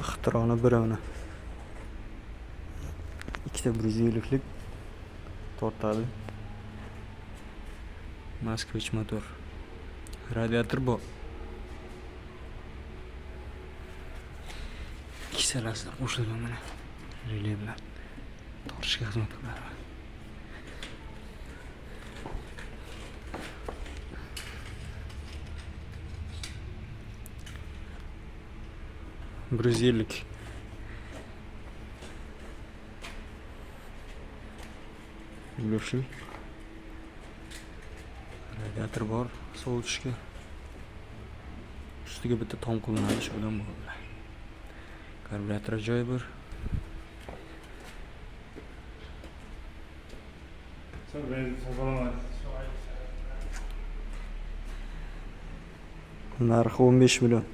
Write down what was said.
ixtironi biri uni. Ikkita 150lik tortadi. Moskvich motor. Radiator bu. Ikkisalasi qo'shilgan mana. Relay bilan tortishga xizmat qiladi. Brüzellik. Görüşü. Radiator bor, sovutishga. Ustiga bitta tom qilinadi, shu bilan bo'ladi. Karburator joyi bor. Narxi 15 million.